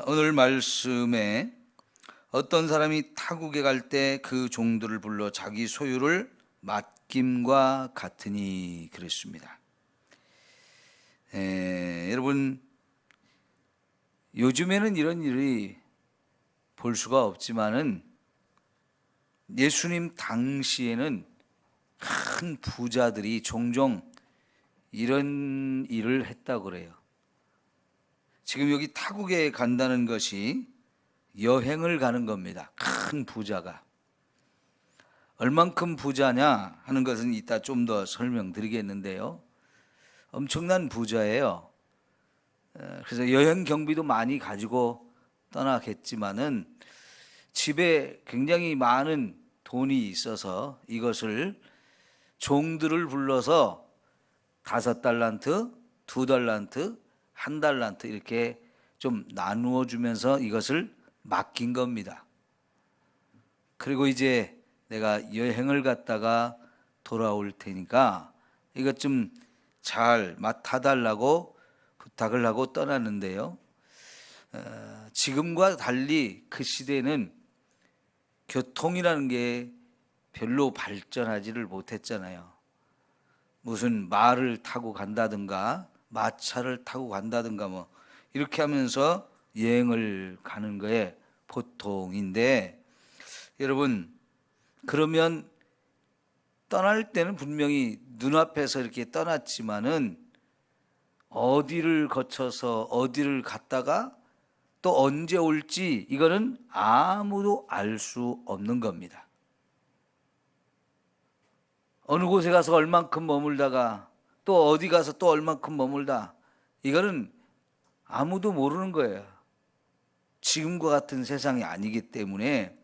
오늘 말씀에 어떤 사람이 타국에 갈 때 그 종들을 불러 자기 소유를 맡김과 같으니 그랬습니다. 여러분, 요즘에는 이런 일이 볼 수가 없지만은 예수님 당시에는 큰 부자들이 종종 이런 일을 했다고 그래요. 지금 여기 타국에 간다는 것이 여행을 가는 겁니다. 큰 부자가. 얼만큼 부자냐 하는 것은 이따 좀 더 설명드리겠는데요. 엄청난 부자예요. 그래서 여행 경비도 많이 가지고 떠나겠지만은 집에 굉장히 많은 돈이 있어서 이것을 종들을 불러서 5달란트, 2달란트, 1달란트 이렇게 좀 나누어 주면서 이것을 맡긴 겁니다. 그리고 이제 내가 여행을 갔다가 돌아올 테니까 이것 좀 잘 맡아달라고 부탁을 하고 떠났는데요. 지금과 달리 그 시대는 교통이라는 게 별로 발전하지를 못했잖아요. 무슨 말을 타고 간다든가 마차를 타고 간다든가 뭐 이렇게 하면서 여행을 가는 거에 보통인데, 여러분, 그러면 떠날 때는 분명히 눈앞에서 이렇게 떠났지만은 어디를 거쳐서 어디를 갔다가 또 언제 올지 이거는 아무도 알 수 없는 겁니다. 어느 곳에 가서 얼만큼 머물다가 또 어디 가서 또 얼만큼 머물다, 이거는 아무도 모르는 거예요. 지금과 같은 세상이 아니기 때문에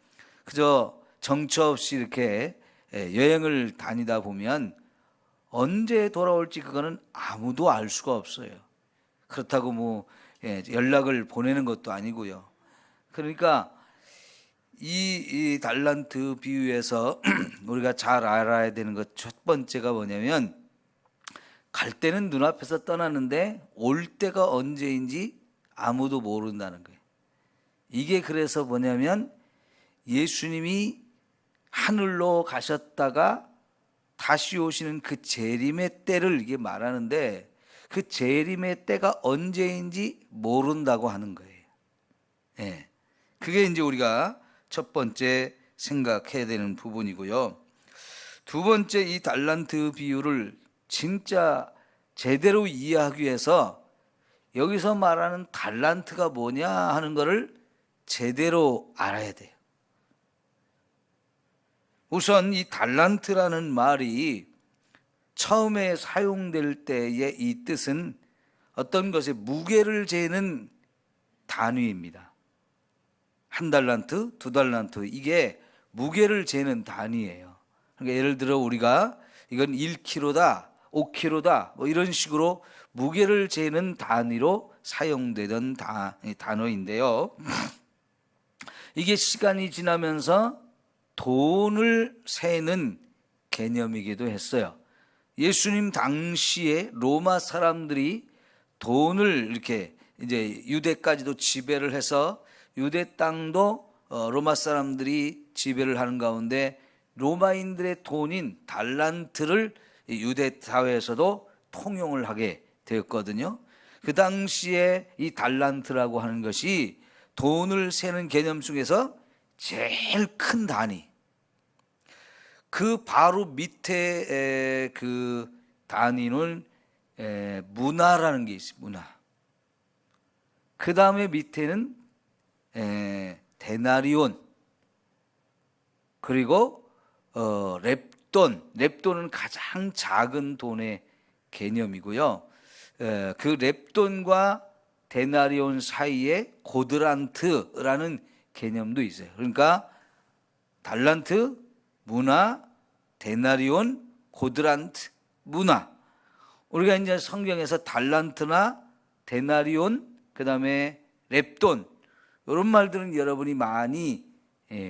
그저 정처 없이 이렇게 여행을 다니다 보면 언제 돌아올지 그거는 아무도 알 수가 없어요. 그렇다고 뭐 연락을 보내는 것도 아니고요. 그러니까 이 달란트 비유에서 우리가 잘 알아야 되는 것 첫 번째가 뭐냐면, 갈 때는 눈앞에서 떠나는데 올 때가 언제인지 아무도 모른다는 거예요. 이게 그래서 뭐냐면 예수님이 하늘로 가셨다가 다시 오시는 그 재림의 때를 이게 말하는데, 그 재림의 때가 언제인지 모른다고 하는 거예요. 예. 그게 이제 우리가 첫 번째 생각해야 되는 부분이고요. 두 번째, 이 달란트 비유를 진짜 제대로 이해하기 위해서 여기서 말하는 달란트가 뭐냐 하는 것을 제대로 알아야 돼요. 우선 이 달란트라는 말이 처음에 사용될 때의 이 뜻은 어떤 것의 무게를 재는 단위입니다. 1달란트, 2달란트, 이게 무게를 재는 단위예요. 그러니까 예를 들어 우리가 이건 1kg다, 5kg다 뭐 이런 식으로 무게를 재는 단위로 사용되던 단어인데요. 이게 시간이 지나면서 돈을 세는 개념이기도 했어요. 예수님 당시에 로마 사람들이 돈을 이렇게 이제 유대까지도 지배를 해서 유대 땅도 로마 사람들이 지배를 하는 가운데 로마인들의 돈인 달란트를 유대 사회에서도 통용을 하게 되었거든요. 그 당시에 이 달란트라고 하는 것이 돈을 세는 개념 중에서 제일 큰 단위, 그 바로 밑에 그 단위는 문화라는 게 있어요. 문화. 그 다음에 밑에는 데나리온, 그리고 렙돈. 렙돈은 가장 작은 돈의 개념이고요. 그 렙돈과 데나리온 사이에 고드란트라는 개념도 있어요. 그러니까 달란트, 문화, 데나리온, 고드란트, 문화. 우리가 이제 성경에서 달란트나 데나리온, 그 다음에 렙돈, 이런 말들은 여러분이 많이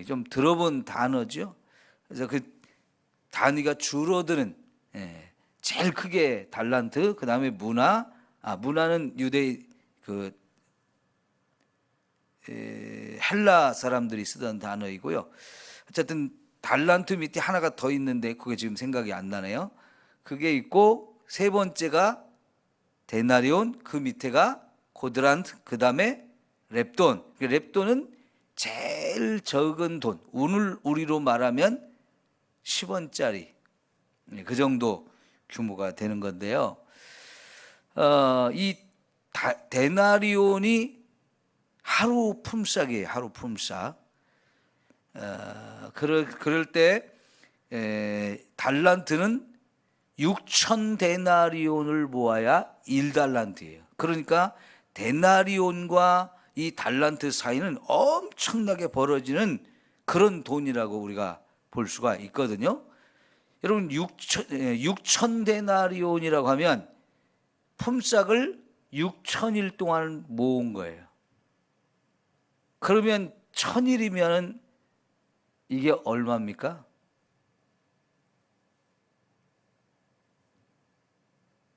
좀 들어본 단어죠. 그래서 그 단위가 줄어드는, 제일 크게 달란트, 그 다음에 문화. 문화는 유대 그 헬라 사람들이 쓰던 단어이고요. 어쨌든 달란트 밑에 하나가 더 있는데 그게 지금 생각이 안 나네요. 그게 있고 세 번째가 데나리온, 그 밑에가 코드란트, 그 다음에 렙돈. 렙돈은 제일 적은 돈, 오늘 우리로 말하면 10원짜리 그 정도 규모가 되는 건데요. 이 데나리온이 하루 품삯이에요. 하루 품삯. 그럴 때 달란트는 6천 데나리온을 모아야 1달란트예요. 그러니까 데나리온과 이 달란트 사이는 엄청나게 벌어지는 그런 돈이라고 우리가 볼 수가 있거든요. 여러분 6천 데나리온이라고 하면 품삯을 6천일 동안 모은 거예요. 그러면 1000일이면 이게 얼마입니까?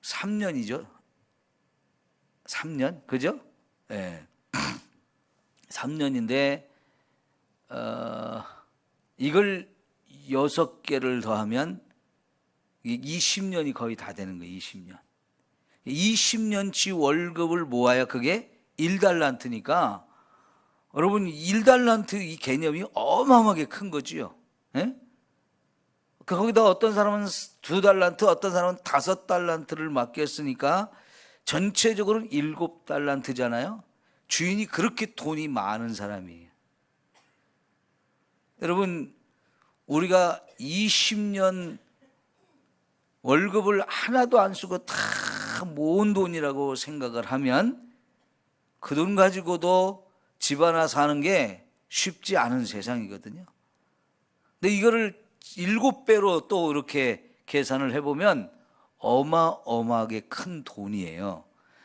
3년이죠. 3년, 그죠? 예. 3년인데 이걸 6개를 더하면 20년이 거의 다 되는 거예요. 20년. 20년치 월급을 모아야 그게 1달란트니까 여러분 1달란트 이 개념이 어마어마하게 큰 거지요. 예? 거기다 어떤 사람은 2달란트, 어떤 사람은 5달란트를 맡겼으니까 전체적으로는 7달란트잖아요. 주인이 그렇게 돈이 많은 사람이에요. 여러분 우리가 20년 월급을 하나도 안 쓰고 다 모은 돈이라고 생각을 하면 그 돈 가지고도 집 하나 사는 게 쉽지 않은 세상이거든요. 근데 이거를 7배로 또 이렇게 계산을 해보면 어마어마하게 큰 돈이에요.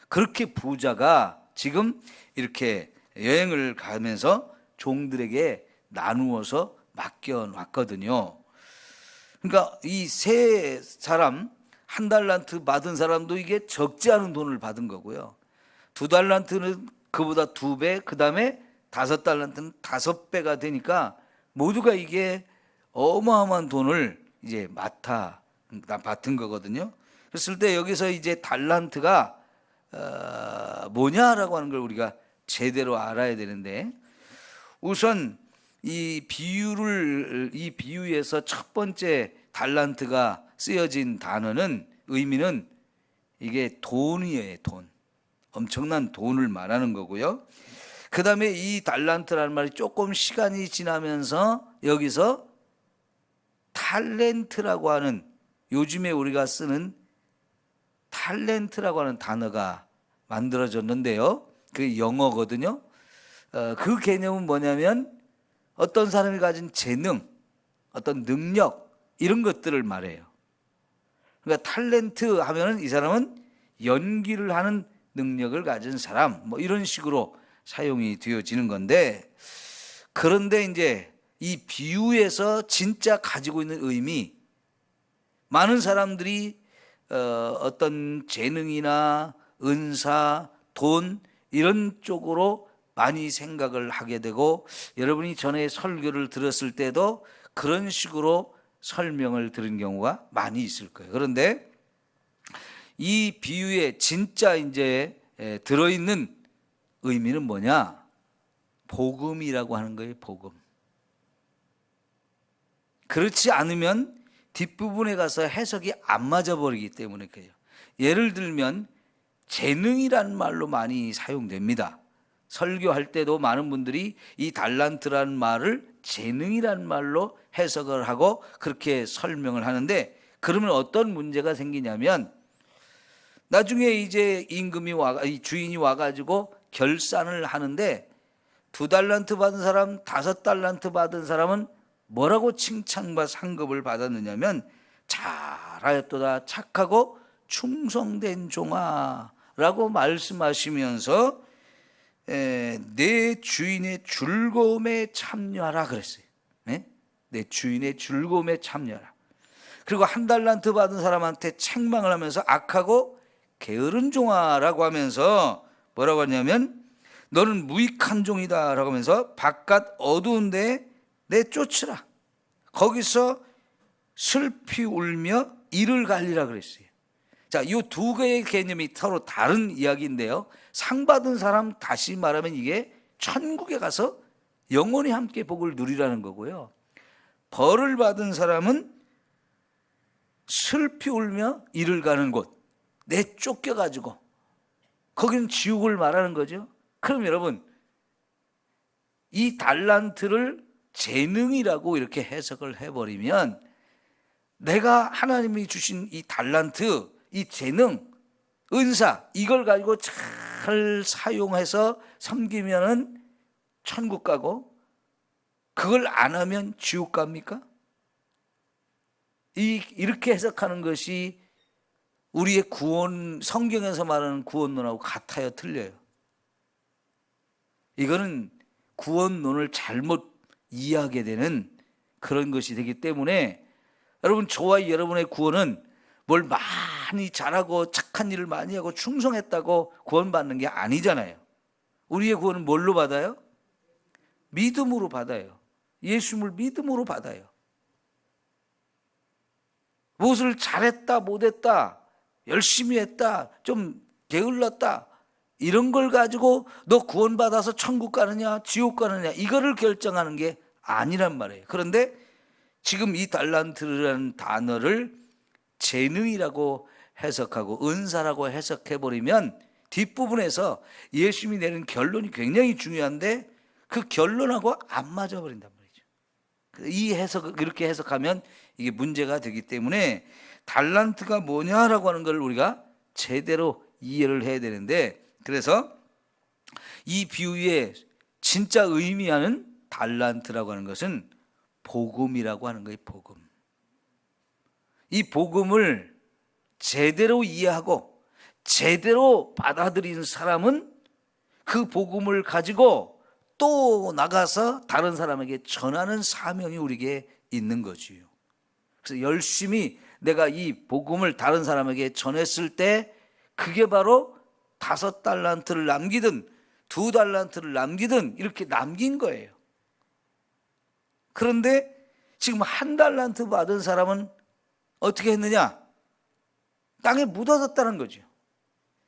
그렇게 부자가 지금 이렇게 여행을 가면서 종들에게 나누어서 맡겨놨거든요. 그러니까 이 세 사람, 1달란트 받은 사람도 이게 적지 않은 돈을 받은 거고요. 2달란트는 그보다 2배, 그 다음에 5달란트는 5배가 되니까 모두가 이게 어마어마한 돈을 이제 맡은 거거든요. 그랬을 때 여기서 이제 달란트가 뭐냐라고 하는 걸 우리가 제대로 알아야 되는데, 우선 이 비유에서 첫 번째 달란트가 쓰여진 단어는 의미는 이게 돈이에요. 돈. 엄청난 돈을 말하는 거고요. 그 다음에 이 달란트라는 말이 조금 시간이 지나면서 여기서 탤런트라고 하는, 요즘에 우리가 쓰는 탤런트라고 하는 단어가 만들어졌는데요. 그게 영어거든요. 그 개념은 뭐냐면 어떤 사람이 가진 재능, 어떤 능력 이런 것들을 말해요. 그러니까 탤런트 하면은 이 사람은 연기를 하는 능력을 가진 사람, 뭐 이런 식으로 사용이 되어지는 건데, 그런데 이제 이 비유에서 진짜 가지고 있는 의미, 많은 사람들이 어떤 재능이나 은사, 돈 이런 쪽으로 많이 생각을 하게 되고, 여러분이 전에 설교를 들었을 때도 그런 식으로 설명을 들은 경우가 많이 있을 거예요. 그런데 이 비유에 진짜 이제 들어있는 의미는 뭐냐? 복음이라고 하는 거예요. 복음. 그렇지 않으면 뒷부분에 가서 해석이 안 맞아버리기 때문에 그래요. 예를 들면 재능이라는 말로 많이 사용됩니다. 설교할 때도 많은 분들이 이 달란트라는 말을 재능이라는 말로 해석을 하고 그렇게 설명을 하는데, 그러면 어떤 문제가 생기냐면 나중에 이제 이 주인이 와가지고 결산을 하는데 2달란트 받은 사람, 5달란트 받은 사람은 뭐라고 칭찬과 상급을 받았느냐면, 잘하였도다, 착하고 충성된 종아라고 말씀하시면서 내 주인의 즐거움에 참여하라 그랬어요. 네? 내 주인의 즐거움에 참여하라. 그리고 1달란트 받은 사람한테 책망을 하면서 악하고 게으른 종아라고 하면서 뭐라고 하냐면, 너는 무익한 종이다 라고 하면서 바깥 어두운 데에 내쫓으라. 거기서 슬피 울며 이를 갈리라 그랬어요. 자, 이 두 개의 개념이 서로 다른 이야기인데요. 상 받은 사람, 다시 말하면 이게 천국에 가서 영원히 함께 복을 누리라는 거고요. 벌을 받은 사람은 슬피 울며 이를 가는 곳, 내쫓겨가지고 거기는 지옥을 말하는 거죠. 그럼 여러분, 이 달란트를 재능이라고 이렇게 해석을 해버리면 내가 하나님이 주신 이 달란트, 이 재능, 은사, 이걸 가지고 잘 사용해서 섬기면은 천국 가고 그걸 안 하면 지옥 갑니까? 이렇게 해석하는 것이 우리의 구원, 성경에서 말하는 구원론하고 같아요, 틀려요? 이거는 구원론을 잘못 이해하게 되는 그런 것이 되기 때문에 여러분, 저와 여러분의 구원은 뭘 많이 잘하고 착한 일을 많이 하고 충성했다고 구원받는 게 아니잖아요. 우리의 구원은 뭘로 받아요? 믿음으로 받아요. 예수님을 믿음으로 받아요. 무엇을 잘했다 못했다, 열심히 했다, 좀 게을렀다, 이런 걸 가지고 너 구원받아서 천국 가느냐 지옥 가느냐 이거를 결정하는 게 아니란 말이에요. 그런데 지금 이 달란트라는 단어를 재능이라고 해석하고 은사라고 해석해버리면 뒷부분에서 예수님이 내는 결론이 굉장히 중요한데 그 결론하고 안 맞아버린단 말이죠. 이 해석, 이렇게 해석하면 이게 문제가 되기 때문에 달란트가 뭐냐라고 하는 걸 우리가 제대로 이해를 해야 되는데, 그래서 이 비유의 진짜 의미하는 달란트라고 하는 것은 복음이라고 하는 거예요. 복음. 이 복음을 제대로 이해하고 제대로 받아들인 사람은 그 복음을 가지고 또 나가서 다른 사람에게 전하는 사명이 우리에게 있는 거지요. 그래서 열심히 내가 이 복음을 다른 사람에게 전했을 때 그게 바로 5달란트를 남기든 2달란트를 남기든 이렇게 남긴 거예요. 그런데 지금 1달란트 받은 사람은 어떻게 했느냐? 땅에 묻어뒀다는 거죠.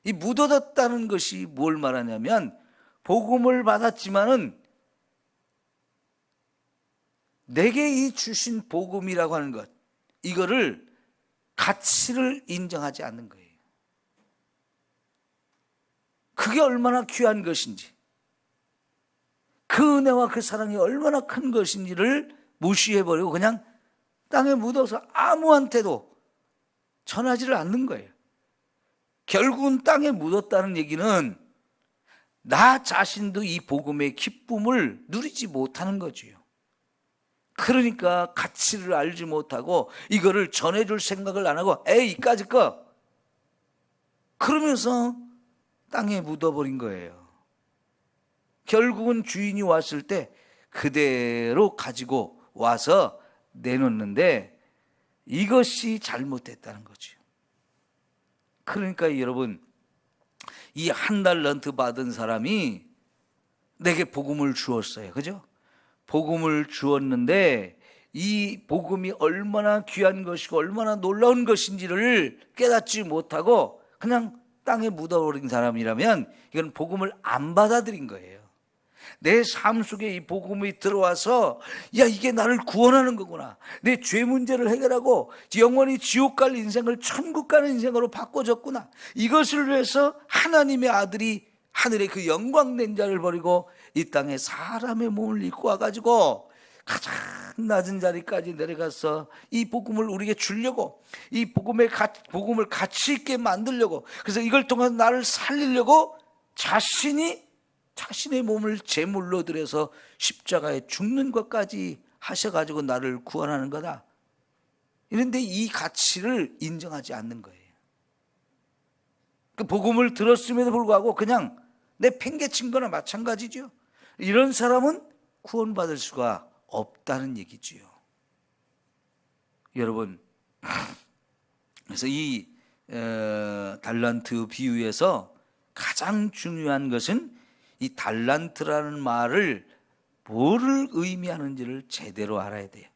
이 묻어뒀다는 것이 뭘 말하냐면 복음을 받았지만은 내게 이 주신 복음이라고 하는 것, 이거를 가치를 인정하지 않는 거예요. 그게 얼마나 귀한 것인지, 그 은혜와 그 사랑이 얼마나 큰 것인지를 무시해버리고 그냥 땅에 묻어서 아무한테도 전하지를 않는 거예요. 결국은 땅에 묻었다는 얘기는 나 자신도 이 복음의 기쁨을 누리지 못하는 거지요. 그러니까 가치를 알지 못하고 이거를 전해줄 생각을 안 하고 에이 이까짓 거 그러면서 땅에 묻어버린 거예요. 결국은 주인이 왔을 때 그대로 가지고 와서 내놓는데 이것이 잘못됐다는 거죠. 그러니까 여러분, 이 1달란트 받은 사람이 내게 복음을 주었어요. 그죠? 복음을 주었는데 이 복음이 얼마나 귀한 것이고 얼마나 놀라운 것인지를 깨닫지 못하고 그냥 땅에 묻어버린 사람이라면 이건 복음을 안 받아들인 거예요. 내 삶 속에 이 복음이 들어와서 야 이게 나를 구원하는 거구나, 내 죄 문제를 해결하고 영원히 지옥 갈 인생을 천국 가는 인생으로 바꿔줬구나, 이것을 위해서 하나님의 아들이 하늘의 그 영광된 자를 버리고 이 땅에 사람의 몸을 입고 와가지고 가장 낮은 자리까지 내려가서 이 복음을 우리에게 주려고, 이 복음을 가치 있게 만들려고, 그래서 이걸 통해서 나를 살리려고 자신의 몸을 제물로 드려서 십자가에 죽는 것까지 하셔가지고 나를 구원하는 거다. 이런데 이 가치를 인정하지 않는 거예요. 그 복음을 들었음에도 불구하고 그냥 내 팽개친 거나 마찬가지죠. 이런 사람은 구원받을 수가 없다는 얘기지요. 여러분, 그래서 이 달란트 비유에서 가장 중요한 것은 이 달란트라는 말을 뭐를 의미하는지를 제대로 알아야 돼요.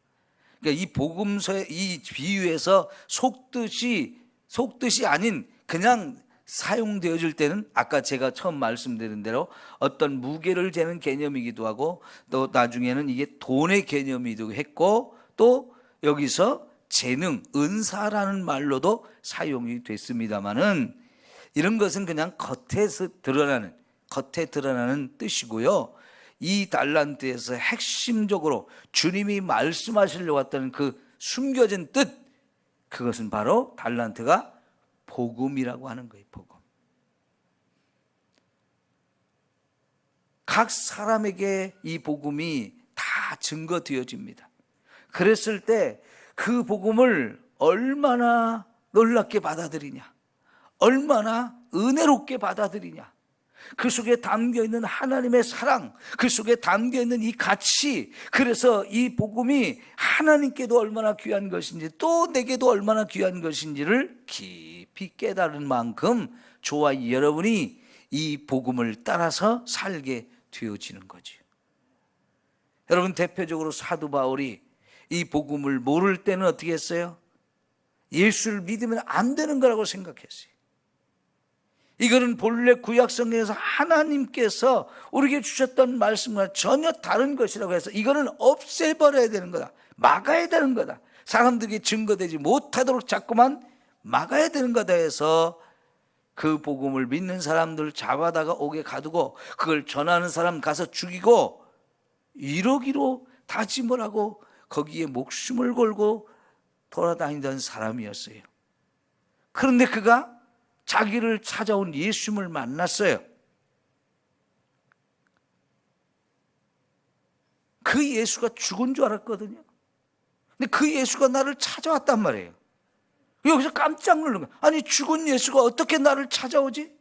그러니까 이 복음서의 이 비유에서 속뜻이 아닌 그냥 사용되어질 때는 아까 제가 처음 말씀드린 대로 어떤 무게를 재는 개념이기도 하고, 또 나중에는 이게 돈의 개념이기도 했고, 또 여기서 재능, 은사라는 말로도 사용이 됐습니다마는 이런 것은 그냥 겉에 드러나는 뜻이고요. 이 달란트에서 핵심적으로 주님이 말씀하시려고 했던 그 숨겨진 뜻, 그것은 바로 달란트가 복음이라고 하는 거예요. 복음. 각 사람에게 이 복음이 다 증거되어집니다. 그랬을 때 그 복음을 얼마나 놀랍게 받아들이냐, 얼마나 은혜롭게 받아들이냐, 그 속에 담겨있는 하나님의 사랑, 그 속에 담겨있는 이 가치, 그래서 이 복음이 하나님께도 얼마나 귀한 것인지 또 내게도 얼마나 귀한 것인지를 깊이 깨달은 만큼 저와 여러분이 이 복음을 따라서 살게 되어지는 거죠. 여러분, 대표적으로 사도 바울이 이 복음을 모를 때는 어떻게 했어요? 예수를 믿으면 안 되는 거라고 생각했어요. 이거는 본래 구약성경에서 하나님께서 우리에게 주셨던 말씀과 전혀 다른 것이라고 해서 이거는 없애버려야 되는 거다, 막아야 되는 거다, 사람들에게 증거되지 못하도록 자꾸만 막아야 되는 거다 해서 그 복음을 믿는 사람들 잡아다가 옥에 가두고 그걸 전하는 사람 가서 죽이고 이러기로 다짐을 하고 거기에 목숨을 걸고 돌아다니던 사람이었어요. 그런데 그가 자기를 찾아온 예수님을 만났어요. 그 예수가 죽은 줄 알았거든요. 근데 그 예수가 나를 찾아왔단 말이에요. 여기서 깜짝 놀란 거예요. 아니, 죽은 예수가 어떻게 나를 찾아오지?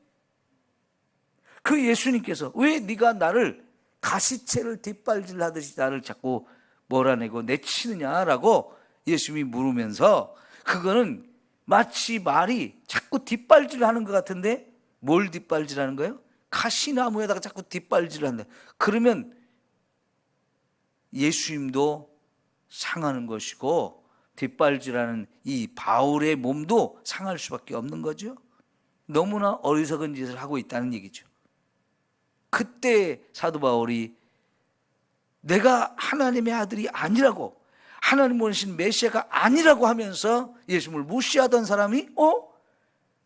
그 예수님께서 왜 네가 나를 가시채를 뒷발질하듯이 나를 자꾸 몰아내고 내치느냐라고 예수님이 물으면서, 그거는 마치 말이 자꾸 뒷발질하는 것 같은데 뭘 뒷발질하는 거예요? 가시나무에다가 자꾸 뒷발질한다. 그러면 예수님도 상하는 것이고 뒷발질하는 이 바울의 몸도 상할 수밖에 없는 거죠. 너무나 어리석은 짓을 하고 있다는 얘기죠. 그때 사도 바울이 내가 하나님의 아들이 아니라고, 하나님 보내신 메시아가 아니라고 하면서 예수님을 무시하던 사람이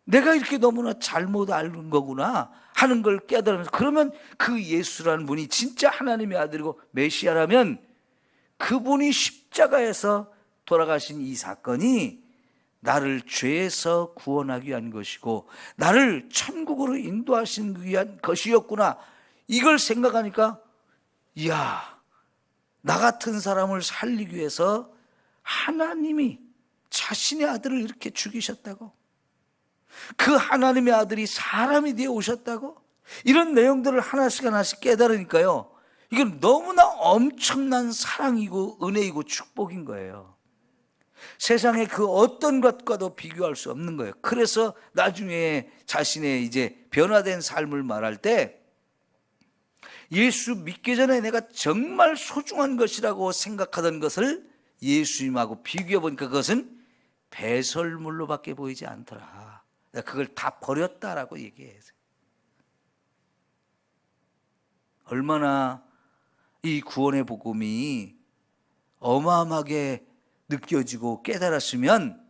내가 이렇게 너무나 잘못 알는 거구나 하는 걸 깨달으면서, 그러면 그 예수라는 분이 진짜 하나님의 아들이고 메시아라면 그분이 십자가에서 돌아가신 이 사건이 나를 죄에서 구원하기 위한 것이고 나를 천국으로 인도하시기 위한 것이었구나, 이걸 생각하니까 이야, 나 같은 사람을 살리기 위해서 하나님이 자신의 아들을 이렇게 죽이셨다고, 그 하나님의 아들이 사람이 되어 오셨다고, 이런 내용들을 하나씩 깨달으니까요, 이건 너무나 엄청난 사랑이고 은혜이고 축복인 거예요. 세상의 그 어떤 것과도 비교할 수 없는 거예요. 그래서 나중에 자신의 이제 변화된 삶을 말할 때 예수 믿기 전에 내가 정말 소중한 것이라고 생각하던 것을 예수님하고 비교해 보니까 그것은 배설물로밖에 보이지 않더라. 내가 그걸 다 버렸다라고 얘기해요. 얼마나 이 구원의 복음이 어마어마하게 느껴지고 깨달았으면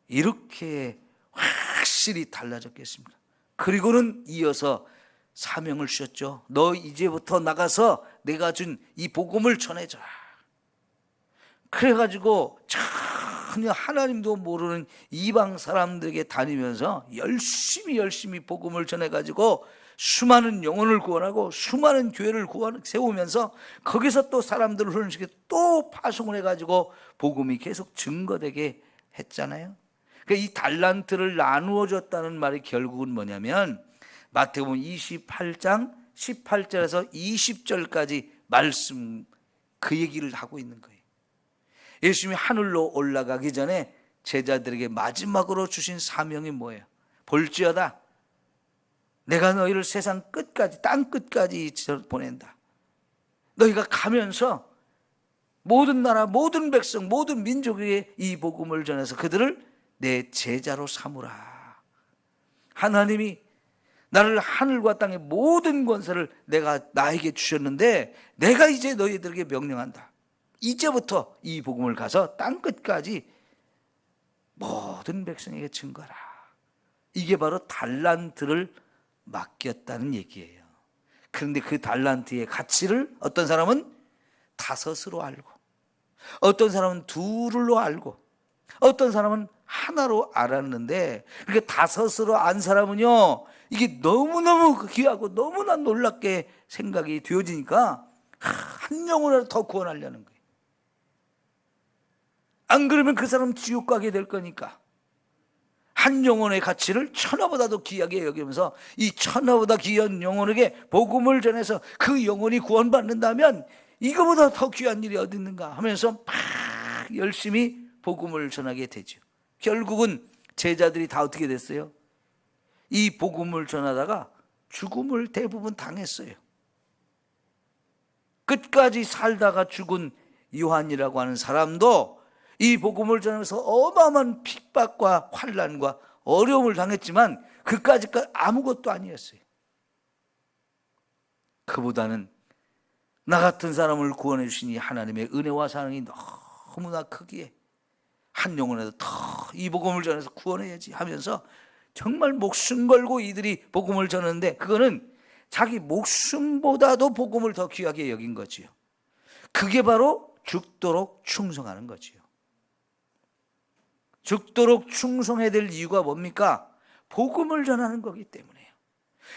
이렇게 확실히 달라졌겠습니까? 그리고는 이어서 사명을 주셨죠. 너 이제부터 나가서 내가 준 이 복음을 전해줘라. 그래가지고 전혀 하나님도 모르는 이방 사람들에게 다니면서 열심히 복음을 전해가지고 수많은 영혼을 구원하고 수많은 교회를 세우면서 거기서 또 사람들을 훈련시켜 또 파송을 해가지고 복음이 계속 증거되게 했잖아요. 그러니까 이 달란트를 나누어 줬다는 말이 결국은 뭐냐면 마태복음 28장 18절에서 20절까지 말씀, 그 얘기를 하고 있는 거예요. 예수님이 하늘로 올라가기 전에 제자들에게 마지막으로 주신 사명이 뭐예요? 볼지어다 내가 너희를 세상 끝까지, 땅 끝까지 보낸다. 너희가 가면서 모든 나라, 모든 백성, 모든 민족에게 이 복음을 전해서 그들을 내 제자로 삼으라. 하나님이 나를 하늘과 땅의 모든 권세를 나에게 주셨는데 내가 이제 너희들에게 명령한다. 이제부터 이 복음을 가서 땅 끝까지 모든 백성에게 증거하라. 이게 바로 달란트를 맡겼다는 얘기예요. 그런데 그 달란트의 가치를 어떤 사람은 5으로 알고, 어떤 사람은 2로 알고, 어떤 사람은 하나로 알았는데, 그게 5으로 안 사람은요, 이게 너무너무 귀하고 너무나 놀랍게 생각이 되어지니까 한 영혼을 더 구원하려는 거예요. 안 그러면 그 사람 지옥 가게 될 거니까 한 영혼의 가치를 천하보다도 귀하게 여기면서 이 천하보다 귀한 영혼에게 복음을 전해서 그 영혼이 구원받는다면 이거보다 더 귀한 일이 어디 있는가 하면서 막 열심히 복음을 전하게 되죠. 결국은 제자들이 다 어떻게 됐어요? 이 복음을 전하다가 죽음을 대부분 당했어요. 끝까지 살다가 죽은 요한이라고 하는 사람도 이 복음을 전하면서 어마어마한 핍박과 환난과 어려움을 당했지만 그까짓 아무것도 아니었어요. 그보다는 나 같은 사람을 구원해 주시니 하나님의 은혜와 사랑이 너무나 크기에 한 영혼에도 더 이 복음을 전해서 구원해야지 하면서 정말 목숨 걸고 이들이 복음을 전하는데 그거는 자기 목숨보다도 복음을 더 귀하게 여긴 거지요. 그게 바로 죽도록 충성하는 거지요. 죽도록 충성해야 될 이유가 뭡니까? 복음을 전하는 거기 때문에요.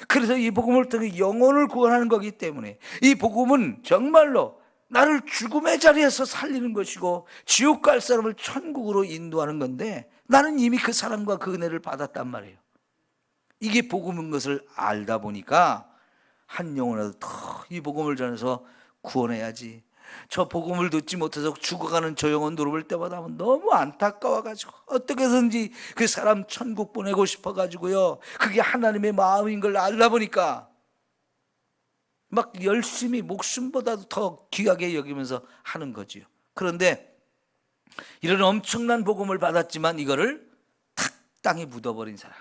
그래서 이 복음을 통해 영혼을 구원하는 거기 때문에 이 복음은 정말로 나를 죽음의 자리에서 살리는 것이고 지옥 갈 사람을 천국으로 인도하는 건데 나는 이미 그 사랑과 그 은혜를 받았단 말이에요. 이게 복음인 것을 알다 보니까 한 영혼이라도 더 이 복음을 전해서 구원해야지. 저 복음을 듣지 못해서 죽어가는 저 영혼 돌볼 때마다 너무 안타까워가지고 어떻게든지 그 사람 천국 보내고 싶어가지고요. 그게 하나님의 마음인 걸 알다 보니까 막 열심히 목숨보다도 더 귀하게 여기면서 하는 거지요. 그런데 이런 엄청난 복음을 받았지만 이거를 탁 땅에 묻어버린 사람,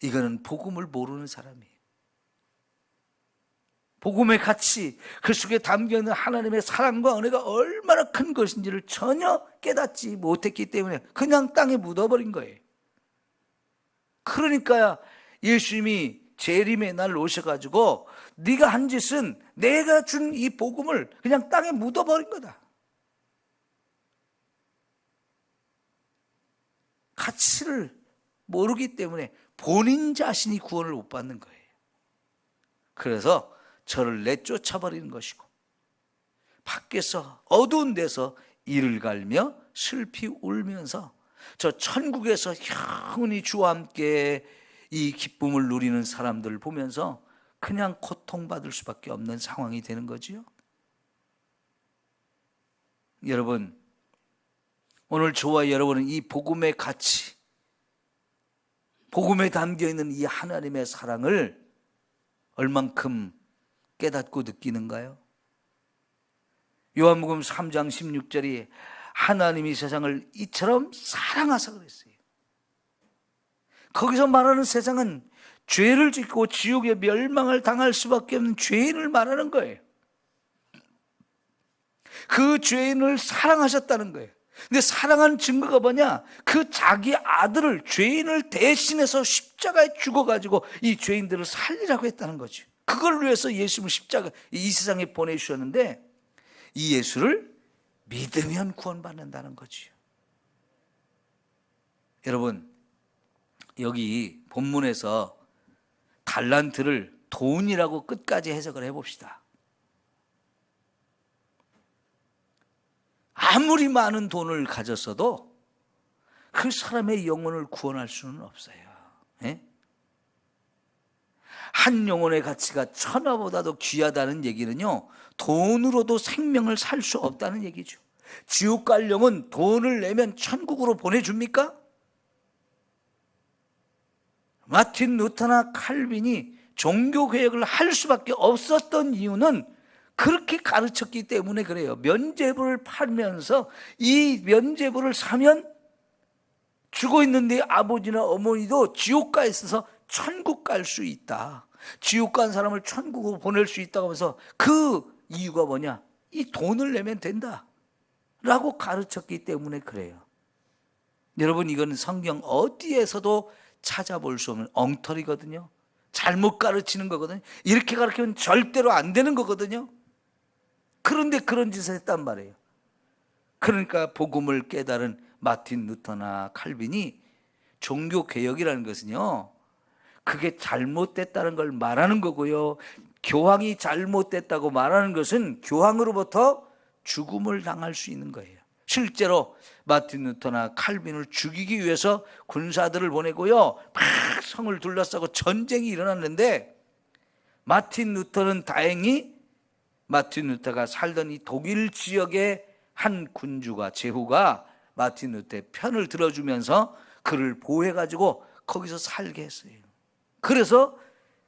이거는 복음을 모르는 사람이에요. 복음의 가치, 그 속에 담겨있는 하나님의 사랑과 은혜가 얼마나 큰 것인지를 전혀 깨닫지 못했기 때문에 그냥 땅에 묻어버린 거예요. 그러니까 예수님이 재림의 날 오셔가지고 네가 한 짓은 내가 준 이 복음을 그냥 땅에 묻어버린 거다. 가치를 모르기 때문에 본인 자신이 구원을 못 받는 거예요. 그래서 저를 내쫓아버리는 것이고 밖에서 어두운 데서 이를 갈며 슬피 울면서 저 천국에서 영원히 주와 함께 이 기쁨을 누리는 사람들을 보면서 그냥 고통받을 수밖에 없는 상황이 되는 거지요. 여러분, 오늘 저와 여러분은 이 복음의 가치, 복음에 담겨있는 이 하나님의 사랑을 얼만큼 깨닫고 느끼는가요? 요한복음 3장 16절이 하나님이 세상을 이처럼 사랑하사 그랬어요. 거기서 말하는 세상은 죄를 짓고 지옥에 멸망을 당할 수밖에 없는 죄인을 말하는 거예요. 그 죄인을 사랑하셨다는 거예요. 근데 사랑한 증거가 뭐냐? 그 자기 아들을, 죄인을 대신해서 십자가에 죽어가지고 이 죄인들을 살리라고 했다는 거죠. 그걸 위해서 예수님을 십자가 이 세상에 보내주셨는데 이 예수를 믿으면 구원받는다는 거죠. 여러분, 여기 본문에서 달란트를 돈이라고 끝까지 해석을 해봅시다. 아무리 많은 돈을 가졌어도 그 사람의 영혼을 구원할 수는 없어요. 예? 한 영혼의 가치가 천하보다도 귀하다는 얘기는요, 돈으로도 생명을 살 수 없다는 얘기죠. 지옥 갈 영은 돈을 내면 천국으로 보내줍니까? 마틴 루터나 칼빈이 종교개혁을 할 수밖에 없었던 이유는 그렇게 가르쳤기 때문에 그래요. 면죄부를 팔면서 이 면죄부를 사면 죽어 있는데 아버지나 어머니도 지옥가에 있어서 천국 갈 수 있다. 지옥 간 사람을 천국으로 보낼 수 있다고 하면서 그 이유가 뭐냐? 이 돈을 내면 된다 라고 가르쳤기 때문에 그래요. 여러분, 이건 성경 어디에서도 찾아볼 수 없는 엉터리거든요. 잘못 가르치는 거거든요. 이렇게 가르치면 절대로 안 되는 거거든요. 그런데 그런 짓을 했단 말이에요. 그러니까 복음을 깨달은 마틴 루터나 칼빈이 종교개혁이라는 것은요, 그게 잘못됐다는 걸 말하는 거고요, 교황이 잘못됐다고 말하는 것은 교황으로부터 죽음을 당할 수 있는 거예요. 실제로 마틴 루터나 칼빈을 죽이기 위해서 군사들을 보내고요, 막 성을 둘러싸고 전쟁이 일어났는데, 마틴 루터는 다행히 마틴 루터가 살던 이 독일 지역의 한 군주가, 제후가 마틴 루터의 편을 들어주면서 그를 보호해가지고 거기서 살게 했어요. 그래서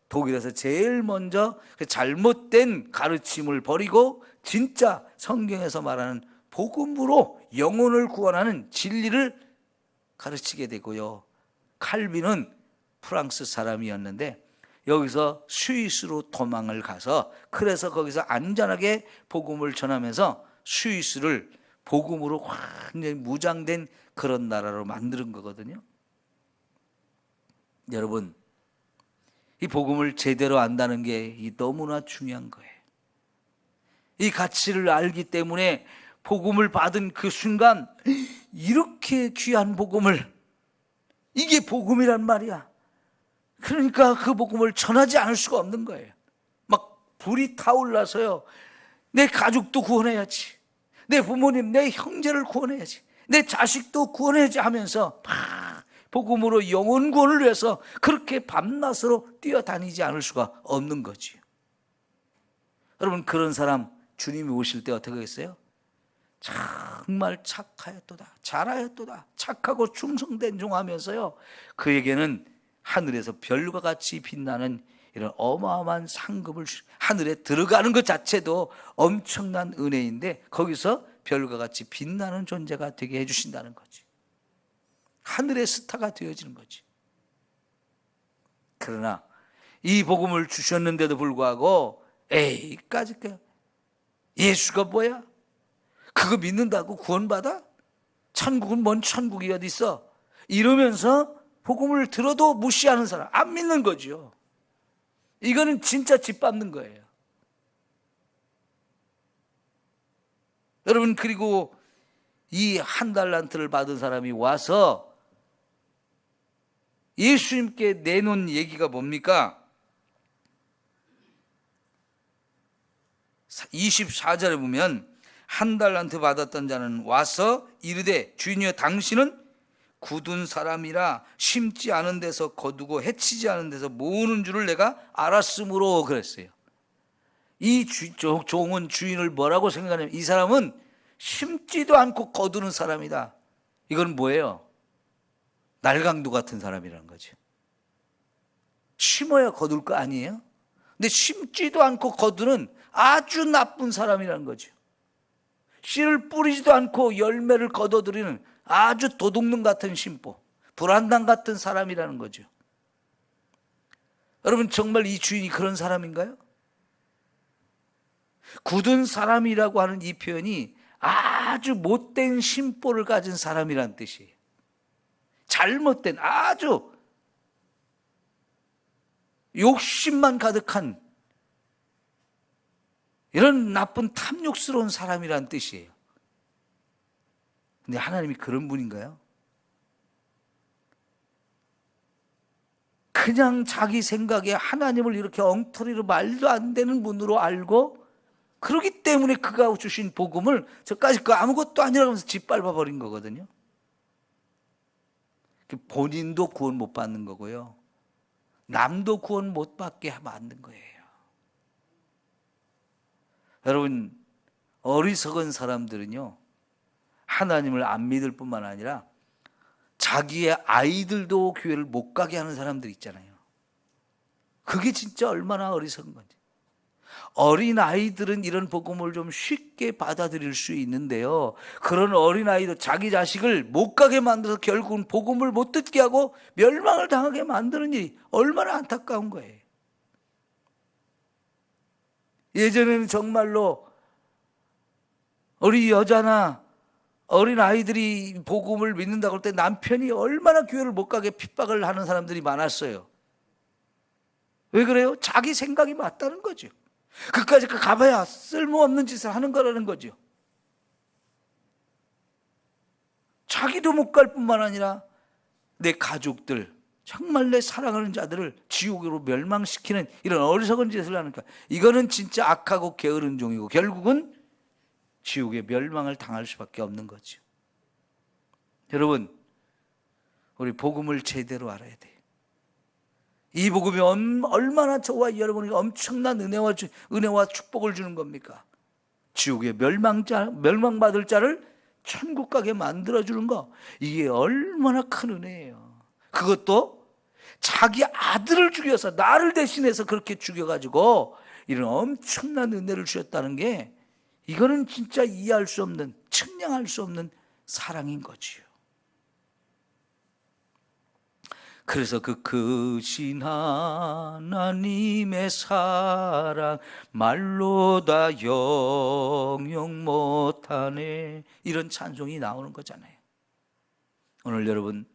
독일에서 제일 먼저 그 잘못된 가르침을 버리고 진짜 성경에서 말하는 복음으로 영혼을 구원하는 진리를 가르치게 되고요, 칼빈은 프랑스 사람이었는데 여기서 스위스로 도망을 가서, 그래서 거기서 안전하게 복음을 전하면서 스위스를 복음으로 완전히 무장된 그런 나라로 만드는 거거든요. 여러분, 이 복음을 제대로 안다는 게 너무나 중요한 거예요. 이 가치를 알기 때문에 복음을 받은 그 순간, 이렇게 귀한 복음을, 이게 복음이란 말이야. 그러니까 그 복음을 전하지 않을 수가 없는 거예요. 막 불이 타올라서요, 내 가족도 구원해야지, 내 부모님, 내 형제를 구원해야지, 내 자식도 구원해야지 하면서 막 복음으로 영혼 구원을 위해서 그렇게 밤낮으로 뛰어다니지 않을 수가 없는 거지요. 여러분, 그런 사람 주님이 오실 때 어떻게 하겠어요? 정말 착하였도다, 잘하였도다, 착하고 충성된 종 하면서요, 그에게는 하늘에서 별과 같이 빛나는 이런 어마어마한 상급을, 하늘에 들어가는 것 자체도 엄청난 은혜인데 거기서 별과 같이 빛나는 존재가 되게 해주신다는 거지. 하늘의 스타가 되어지는 거지. 그러나 이 복음을 주셨는데도 불구하고, 에이까짓 예수가 뭐야? 그거 믿는다고 구원받아? 천국은 뭔 천국이 어디 있어? 이러면서 복음을 들어도 무시하는 사람, 안 믿는 거죠. 이거는 진짜 짓밟는 거예요. 여러분, 그리고 이 한 달란트를 받은 사람이 와서 예수님께 내놓은 얘기가 뭡니까? 24절에 보면 한 달란트 받았던 자는 와서 이르되, 주인이여, 당신은 굳은 사람이라 심지 않은 데서 거두고 해치지 않은 데서 모으는 줄을 내가 알았으므로 그랬어요. 이 종은 주인을 뭐라고 생각하냐면, 이 사람은 심지도 않고 거두는 사람이다. 이건 뭐예요? 날강도 같은 사람이라는 거죠. 심어야 거둘 거 아니에요? 근데 심지도 않고 거두는 아주 나쁜 사람이라는 거죠. 씨를 뿌리지도 않고 열매를 거둬들이는 아주 도둑놈 같은 심보, 불안당 같은 사람이라는 거죠. 여러분, 정말 이 주인이 그런 사람인가요? 굳은 사람이라고 하는 이 표현이 아주 못된 심보를 가진 사람이라는 뜻이에요. 잘못된, 아주 욕심만 가득한 이런 나쁜 탐욕스러운 사람이라는 뜻이에요. 근데 하나님이 그런 분인가요? 그냥 자기 생각에 하나님을 이렇게 엉터리로 말도 안 되는 분으로 알고, 그렇기 때문에 그가 주신 복음을 저까지 그 아무것도 아니라면서 짓밟아 버린 거거든요. 본인도 구원 못 받는 거고요, 남도 구원 못 받게 만든 거예요. 여러분, 어리석은 사람들은요, 하나님을 안 믿을 뿐만 아니라 자기의 아이들도 교회를 못 가게 하는 사람들 있잖아요. 그게 진짜 얼마나 어리석은 건지. 어린 아이들은 이런 복음을 좀 쉽게 받아들일 수 있는데요, 그런 어린 아이도 자기 자식을 못 가게 만들어서 결국은 복음을 못 듣게 하고 멸망을 당하게 만드는 일이 얼마나 안타까운 거예요. 예전에는 정말로 우리 여자나 어린 아이들이 복음을 믿는다고 할 때 남편이 얼마나 교회를 못 가게 핍박을 하는 사람들이 많았어요. 왜 그래요? 자기 생각이 맞다는 거죠. 그까지 가봐야 쓸모없는 짓을 하는 거라는 거죠. 자기도 못 갈 뿐만 아니라 내 가족들, 정말 내 사랑하는 자들을 지옥으로 멸망시키는 이런 어리석은 짓을 하니까 이거는 진짜 악하고 게으른 종이고 결국은 지옥의 멸망을 당할 수밖에 없는 거죠. 여러분, 우리 복음을 제대로 알아야 돼요. 이 복음이 얼마나 저와 여러분에게 엄청난 은혜와 축복을 주는 겁니까? 지옥의 멸망받을 자를 천국 가게 만들어주는 거, 이게 얼마나 큰 은혜예요. 그것도 자기 아들을 죽여서, 나를 대신해서 그렇게 죽여가지고 이런 엄청난 은혜를 주셨다는 게, 이거는 진짜 이해할 수 없는, 측량할 수 없는 사랑인 거지요. 그래서 그 크신 하나님의 사랑 말로 다 영영 못하네, 이런 찬송이 나오는 거잖아요. 오늘 여러분,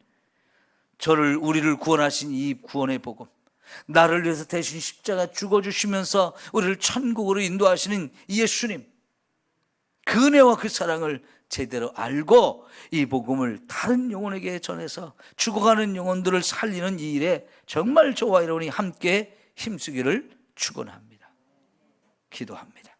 우리를 구원하신 이 구원의 복음, 나를 위해서 대신 십자가 죽어주시면서 우리를 천국으로 인도하시는 이 예수님, 그 은혜와 그 사랑을 제대로 알고 이 복음을 다른 영혼에게 전해서 죽어가는 영혼들을 살리는 이 일에 정말 저와 여러분이 함께 힘쓰기를 축원합니다. 기도합니다.